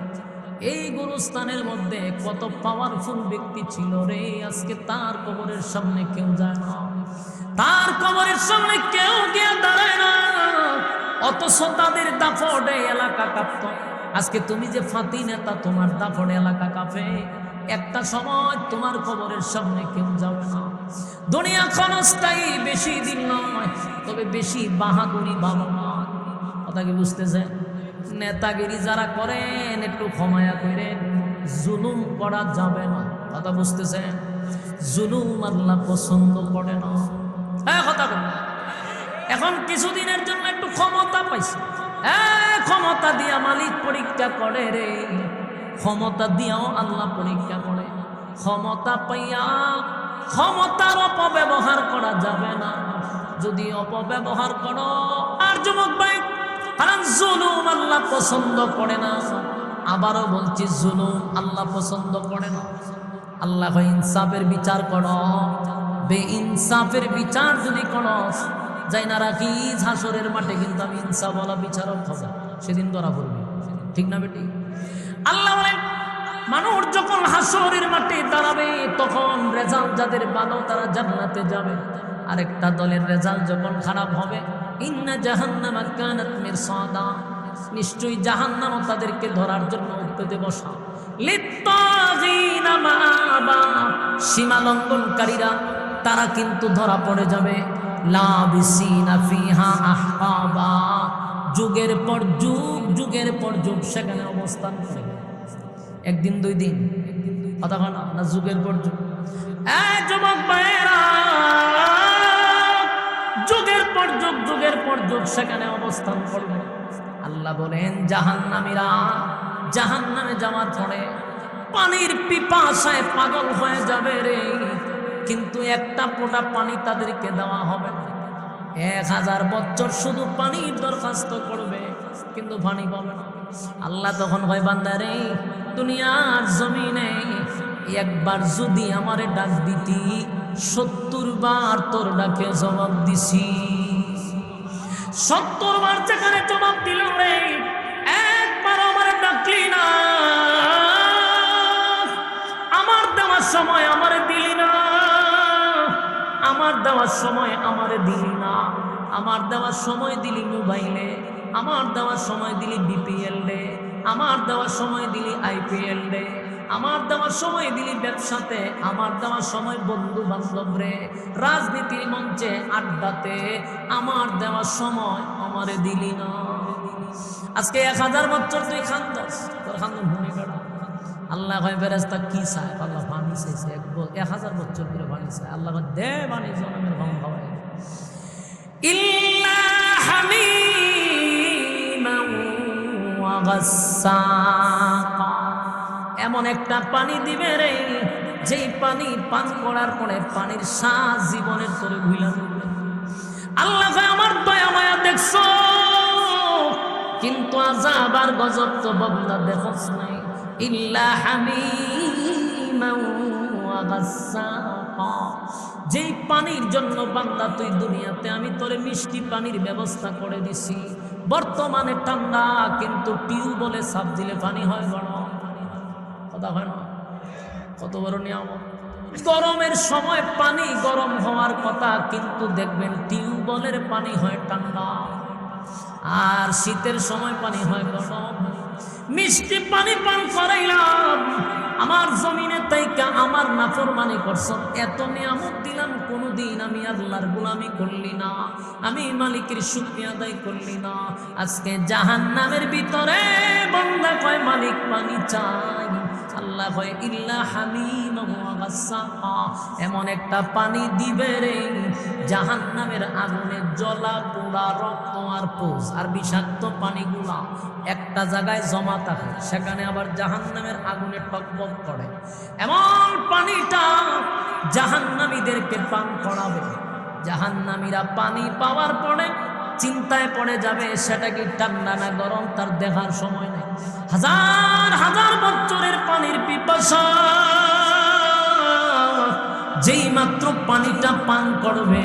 এই গুরুস্থানের মধ্যে কত পাওয়ারফুল ব্যক্তি ছিল রে, আজকে তার কবরের সামনে কেউ যায় না, তার কবরের সামনে কেউ গিয়ে দাঁড়ায় না, অথচ তাদের দাফড়ে এলাকা কাঁপত। আজকে তুমি যে ফাতি নেতা, তোমার দাফড়ে এলাকা কাঁপে। একটা সময় তোমার কবরের সামনে কেউ যাবে না। দুনিয়া ক্ষণস্থায়ী, বেশি দিন নয়, তবে বেশি বাহাদুরি ভালো না। কথা কি বুঝতেছে? নেতাগিরি যারা করেন একটু ক্ষমায়া করেন, জুলুম করা যাবে না। কথা বুঝতেছে? জুলুম আল্লাহ পছন্দ করে না। হ্যাঁ, কথা বল। এখন কিছুদিনের জন্য একটু ক্ষমতা পাইছে, ক্ষমতা দিয়া মালিক পরীক্ষা করে রে, ক্ষমতা দিয়াও আল্লাহ পরীক্ষা করে। ক্ষমতা পাইয়া ক্ষমতার অপব্যবহার করা যাবে না। যদি অপব্যবহার করো, আর যুবক ভাই, কারণ জুলুম আল্লাহ পছন্দ করে না। আবারও বলছি, জুলুম আল্লাহ পছন্দ করে না। আল্লাহ ইনসাফের বিচার করো, বেইনসাফের বিচার যদি করো, যাই না রাখি হাসরের মাঠে কিন্তু আমি ইনসাফ বলা বিচারক হবে, সেদিন ধরা পড়বে। ঠিক না বেটি? আল্লাহ বলেন মানুষ যখন হাসরের মাঠে দাঁড়াবে, তখন রেজাল্ট যাদের ভালো তারা জান্নাতে যাবে, আরেকটা দলের রেজাল্ট যখন খারাপ হবে, ইন্না জাহান্নামা কানাত মিরসাদা, নিশ্চয়ই জাহান্নাম তাদেরকে ধরার জন্য উঠতে বসা। লিত্তাগিনা মাআবা, সীমা লঙ্ঘনকারীরা তারা কিন্তু ধরা পড়ে যাবে। লাবিসিনা ফিহা আহকাবা, যুগের পর যুগ, যুগের পর যুগ সেখানে অবস্থান করবে। একদিন দুই দিন, কথা না, না যুগের পর যুগ। যুবক ভাইয়েরা, যুগের পর যুগ, যুগের পর যুগ সেখানে অবস্থান করবে। আল্লাহ বলেন জাহান্নামীরা জাহান্নামে যাওয়ার পরে পানির পিপাসায় পাগল হয়ে যাবে রে, কিন্তু একটা ফোঁটা পানি তাদেরকে দেওয়া হবে না। 1000 বছর শুধু পানির দরখাস্ত করবে, কিন্তু পানি পাবে না। আল্লাহ তখন কয় বান্দারে, দুনিয়ার জমিনে একবার যদি আমারে ডাক দিতি, 70 বার তোর ডাকে জবাব দিছি। 70 বার যেখানে জবাব দিল রে, একবার আমারে ডাকলি না, আমার দেওয়ার সময় আমারে দিলি না। আমার দেওয়ার সময় আমারে দিলি না, আমার দেওয়ার সময় দিলি মোবাইলে, আমার দেওয়ার সময় দিলি বিপিএল ডে, আমার দেওয়ার সময় দিলি আইপিএল ডে, আমার দেওয়ার সময় দিলি ব্যবসাতে, আমার দেওয়ার সময় বন্ধু বান্ধব রে, রাজনীতির মঞ্চে আড্ডাতে, আমার দেওয়ার সময় আমারে দিলি না। আজকে 1000 বছর তুই খান্দস, তোর খান্দন ভূমি কাটা। আল্লাহ কয় ফেরেশতা কি চায়? আল্লাহ পানি চাইছে, 1000 বছর ধরে পানি চায়। আল্লাহ কয় দে পানি, জনমের গম খাওয়াই। ইল্লা হামিমান ওয়া গাসসাকা, এমন একটা পানি দিবে রে যেই পানি পান করার পরে পানির স্বাদ জীবনের তোরে ভুলা যাবে। আল্লাহ কয় আমার দয়া মায়া দেখছো, কিন্তু আযাব আর গজব তো বান্দা দেখছ নাই। ইল্লা হামিমান ওয়া গাসসাকা, যেই পানির জন্য বান্দা তুই দুনিয়াতে আমি তোরে মিষ্টি পানির ব্যবস্থা করে দিছি। বর্তমানে ঠান্ডা, কিন্তু টিউবওয়েলে সাপ দিলে পানি হয় গরম, কথা হয় না? কত বড় নিয়ামত। গরমের সময় পানি গরম হওয়ার কথা, কিন্তু দেখবেন টিউবওয়েলের পানি হয় ঠান্ডা, আর শীতের সময় পানি হয় গরম। মিষ্টি পানি পান করাইলাম, আমার জমিনে তাইকা আমার নাফরমানি করছ, এত নিয়ামত দিলাম, কোনদিন আমি আল্লাহর গোলামি করলি না, আমি মালিকের শুকরিয়া আদায় করলি না। আজকে জাহান্নামের ভিতরে বান্দা কয় মালিক পানি চাই, আল্লাহ কয় ইল্লা হামিমান ওয়া গাসসাকা, এমন একটা পানি দিবে রে জাহান্নামের আগুনে জ্বলা পোড়া রক্ত আর পোষ আর বিষাক্ত পানিগুলা একটা জায়গায় জমা থাকে, সেখানে আবার জাহান্নামের আগুনে টকবক করে। এমন পানিটা জাহান্নামীদেরকে পান করাবে। জাহান্নামীরা পানি পাওয়ার পরে চিন্তায় পড়ে যাবে, সেটা কি ঠান্ডা না গরম তার দেখার সময় নেই। হাজার হাজার বছরের পানির পিপাসা, যেই মাত্র পানিটা পান করবে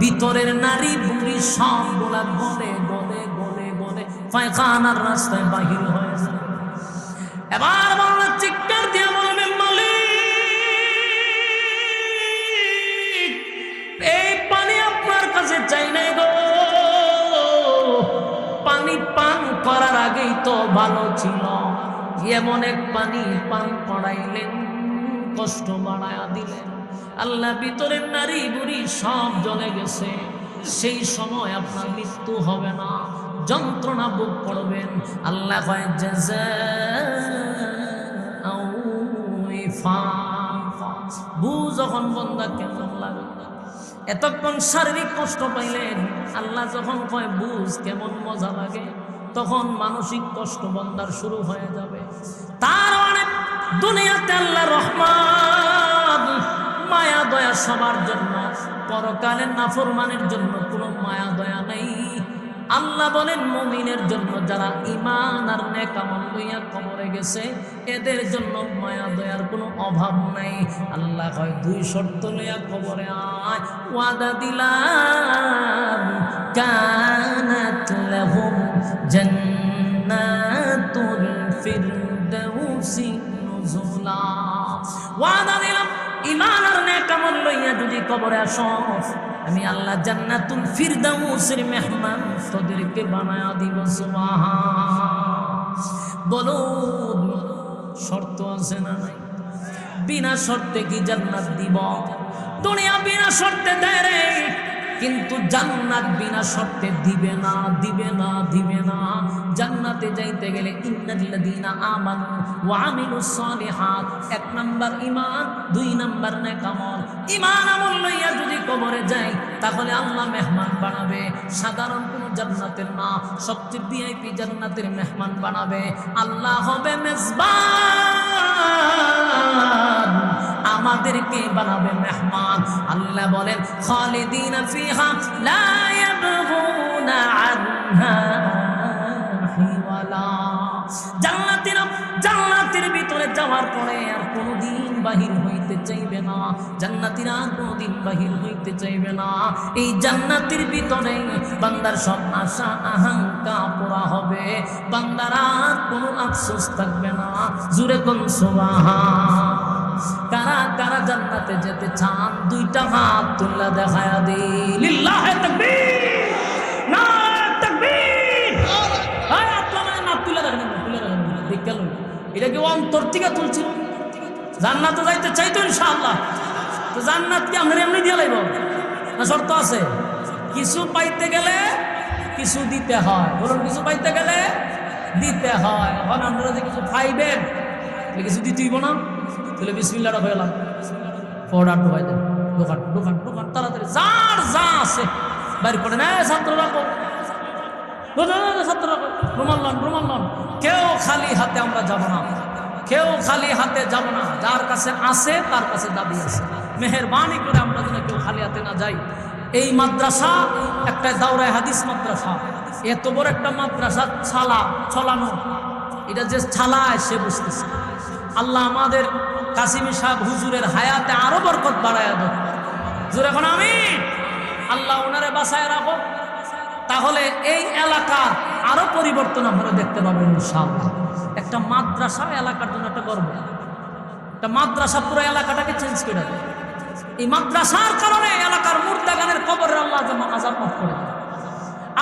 ভিতরের নারী বুড়ি সবগুলা গলে গলে গলে গলে পায়খানার রাস্তায় বাহির হয়ে যাবে। এবার বাংলা চিৎকার দিয়ে বলবে মালিক, এই পানি আপনার কাছে চাই নাই গো, পানি পান করার আগেই তো ভালো ছিল, এমন এক পানি পান করাইলেন, কষ্ট বাড়ায়া দিলেন। আল্লাহ ভিতরের নারী বুড়ি সব জ্বলে গেছে, সেই সময় আপনার মৃত্যু হবে না, যন্ত্রণা ভোগ করবেন। আল্লাহ কয় যখন বন্দা কেমন লাগে, এতক্ষণ শারীরিক কষ্ট পাইলেন, আল্লাহ যখন কয় বুঝ কেমন মজা লাগে, তখন মানসিক কষ্ট বন্দার শুরু হয়ে যাবে। তার অনেক দুনিয়াতে আল্লাহ রহমান মায়া দয়া সবার জন্য, পরকালের নাফরমানের জন্য কোনো মায়া দয়া নেই। আল্লাহ বলেন মুমিনের জন্য, যারা ঈমান আর নেক আমল লইয়া কবরে গেছে এদের জন্য মায়া দয়ার কোনো অভাব নাই। আল্লাহ কয় 2 শর্ত লইয়া কবরে আয়, ওয়াদা দিলাম কানাত লাহুম জান্নাতুল ফিরদাউসি নুজুলা, ওয়াদা দিলাম ঈমান আর নেক আমল লইয়া যদি কবরে আসো, আমি আল্লাহ জান্নাতুল ফিরদাউসের মেহমান তোদেরকে বানায়া দিব। সুবহান, বলুন শর্ত আছে না নাই? বিনা শর্তে কি জান্নাত দিব? দুনিয়া বিনা শর্তে দেয় রে, কিন্তু জান্নাত বিনা শর্তে দিবে না, দিবে না, দিবে না। জান্নাতে যাইতে গেলে ইন্নাল্লাযীনা আমানু ওয়া আমিলুস সালিহাত, 1 নাম্বার ঈমান, 2 নাম্বার নেক আমল। ঈমান আমল লইয়া যদি কবরে যাই তাহলে আল্লাহ মেহমান বানাবে, সাধারণ কোনো জান্নাতের না, সবচেয়ে ভিআইপি জান্নাতের মেহমান বানাবে। আল্লাহ হবে মেজবান, আমাদেরকে বানাবে মেহমান। আল্লাহ বলেন খালিদিনা ফিহা লা ইয়াবগুনা আনহা হিওয়ালা, জান্নাতীরা জান্নাতের ভিতরে যাওয়ার পরে আর কোনোদিন বাহির হইতে চাইবে না, জান্নাতীরা কোনোদিন বাহির হইতে চাইবে না। এই জান্নাতের ভিতরে বান্দার সব আশা আকাঙ্ক্ষা পুরা হবে, বান্দার আর কোনো আফসোস থাকবে না। জুরে কোন সুবহান। কারা কারা জান্নাতে যেতে চান দুইটা হাত তুললা দেখায়া দি লিল্লাহে তাকবীর নারায়ে তাকবীর আয় আপনারা না তুলে রাখেন ঠিক গেল এটা কি অন্তর থেকে তুলছি জান্নাতে যাইতে চাইতো ইনশাআল্লাহ তো জান্নাত কি আমরা এমনি দিয়ে লাইব না শর্ত আছে কিছু পাইতে গেলে কিছু দিতে হয় বলুন কিছু পাইতে গেলে দিতে হয় এখন আপনারা যে কিছু খাইবেন কিছু দিতে হইব না তাহলে বিসমিল্লাহটা হয়ে গেলাম পড়া ঢোকাই দেন দোকান দোকান দোকান তাড়াতাড়ি যার যা আছে বাইর করে না ছাত্র রাখো ছাত্র রাখো রুমাল লন কেউ খালি হাতে আমরা যাব না কেউ খালি হাতে যাব না যার কাছে আছে তার কাছে দাবি আছে মেহেরবানি করে আমরা যেন কেউ খালি হাতে না যাই এই মাদ্রাসা একটা দাওরায়ে হাদিস মাদ্রাসা এত বড় একটা মাদ্রাসা ছলানো এটা যে ছালায় সে বুঝতেছে আল্লাহ আমাদের কাসিমি সাহেব হুজুরের হায়াতে আরো বরকত বাড়ায় দেন জোরে এখন আমিন আল্লাহ ওনারে বাঁচায় রাখো তাহলে এই এলাকার আরো পরিবর্তন আমরা দেখতে পাবেন ইনশাআল্লাহ একটা মাদ্রাসা এলাকার জন্য একটা গর্ব একটা মাদ্রাসা পুরো এলাকাটাকে চেঞ্জ করে দেয় এই মাদ্রাসার কারণে এলাকার মুর্দাগানের কবরের আল্লাহ আযাব মাফ করে দেয়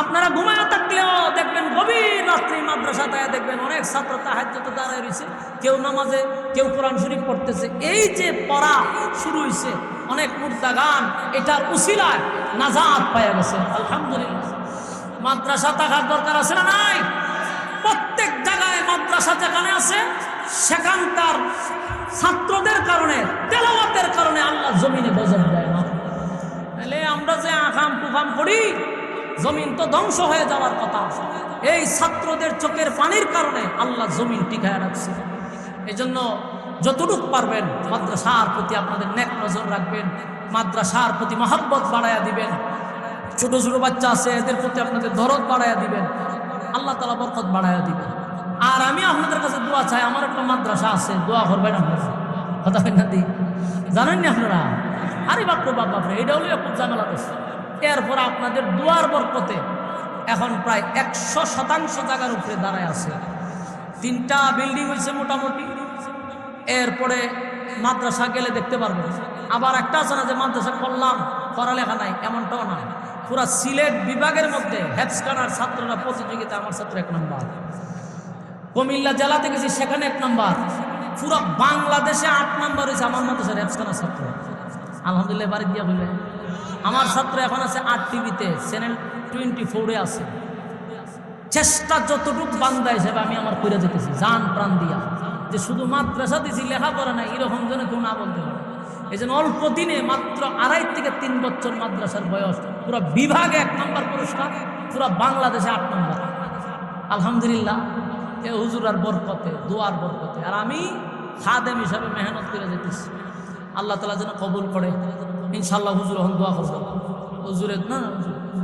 আপনারা ঘুমায় থাকলেও দেখবেন গভীর রাত্রি মাদ্রাসাতে দেখবেন অনেক ছাত্র তাহাজ্জুদে দাঁড়ায় রয়েছে কেউ নামাজে কেউ কোরআন শরীফ পড়তেছে এই যে পড়া শুরু হয়েছে অনেক মুর্দাগান এটার উসিলায় নাজাত পাওয়া গেছে আলহামদুলিল্লাহ মাদ্রাসা থাকার দরকার আছে না নাই প্রত্যেক জায়গায় মাদ্রাসা যেখানে আছে সেখানকার ছাত্রদের কারণে তেলাওয়াতের কারণে আল্লাহ জমিনে গজব দেয় না তাহলে আমরা যে আকাম কুকাম করি জমিন তো ধ্বংস হয়ে যাওয়ার কথা এই ছাত্রদের চোখের পানির কারণে আল্লাহ জমিন টিকায় রাখছে এই জন্য যতটুকু পারবেন মাদ্রাসার প্রতি আপনাদের নেক নজর রাখবেন মাদ্রাসার প্রতি মহব্বত বাড়াইয়া দিবেন ছোট ছোট বাচ্চা আছে এদের প্রতি আপনাদের দরদ বাড়াইয়া দিবেন আল্লাহ তাআলা বরকত বাড়াইয়া দিবেন আর আমি আপনাদের কাছে দোয়া চাই আমার একটা মাদ্রাসা আছে দোয়া করবেন আপনারা কথা হয় না দি জানেন না আপনারা আরে বাপরে বাপরে এটা হলো খুব ঝামেলা আছে এরপর আপনাদের দোয়ার বরকতে এখন প্রায় 100% জায়গার উপরে দাঁড়ায় আছে 3টা বিল্ডিং হয়েছে মোটামুটি এরপরে মাদ্রাসা গেলে দেখতে পারবেন আবার একটা আছে না যে মাদ্রাসা করলাম পড়ালেখা নাই এমনটাও না পুরা সিলেট বিভাগের মধ্যে হেফজখানার ছাত্ররা প্রতিযোগিতা আমার ছাত্র 1 নম্বর কুমিল্লা জেলাতে গেছি সেখানে 1 নম্বর পুরো বাংলাদেশে 8 নম্বর হয়েছে আমার মাদ্রাসার হেফজখানার ছাত্র আলহামদুলিল্লাহ বাড়ি দিয়া বললেন আমার ছাত্র এখন আছে 8 টিভিতে চ্যানেল 24-এ আছে চেষ্টা যতটুকু বান্দা হিসেবে আমি আমার করে যেতেছি জান প্রাণ দিয়া যে শুধু মাদ্রাসা দিছি লেখাপড়া নাই এরকম যেন কেউ না বলতে পারে এই জন্য অল্প দিনে মাত্র 2.5 থেকে 3 বছর মাদ্রাসার বয়স পুরো বিভাগে 1 নম্বর পুরস্কার পুরো বাংলাদেশে 8 নম্বর আলহামদুলিল্লাহ এ হুজুরার বরকতে দোয়ার বরকতে আর আমি খাদেম হিসাবে মেহনত করে যেতেছি আল্লাহ তাআলা যেন কবুল করে ইনশাআল্লাহ হুজুর এখন দোয়া করব হুজুরের না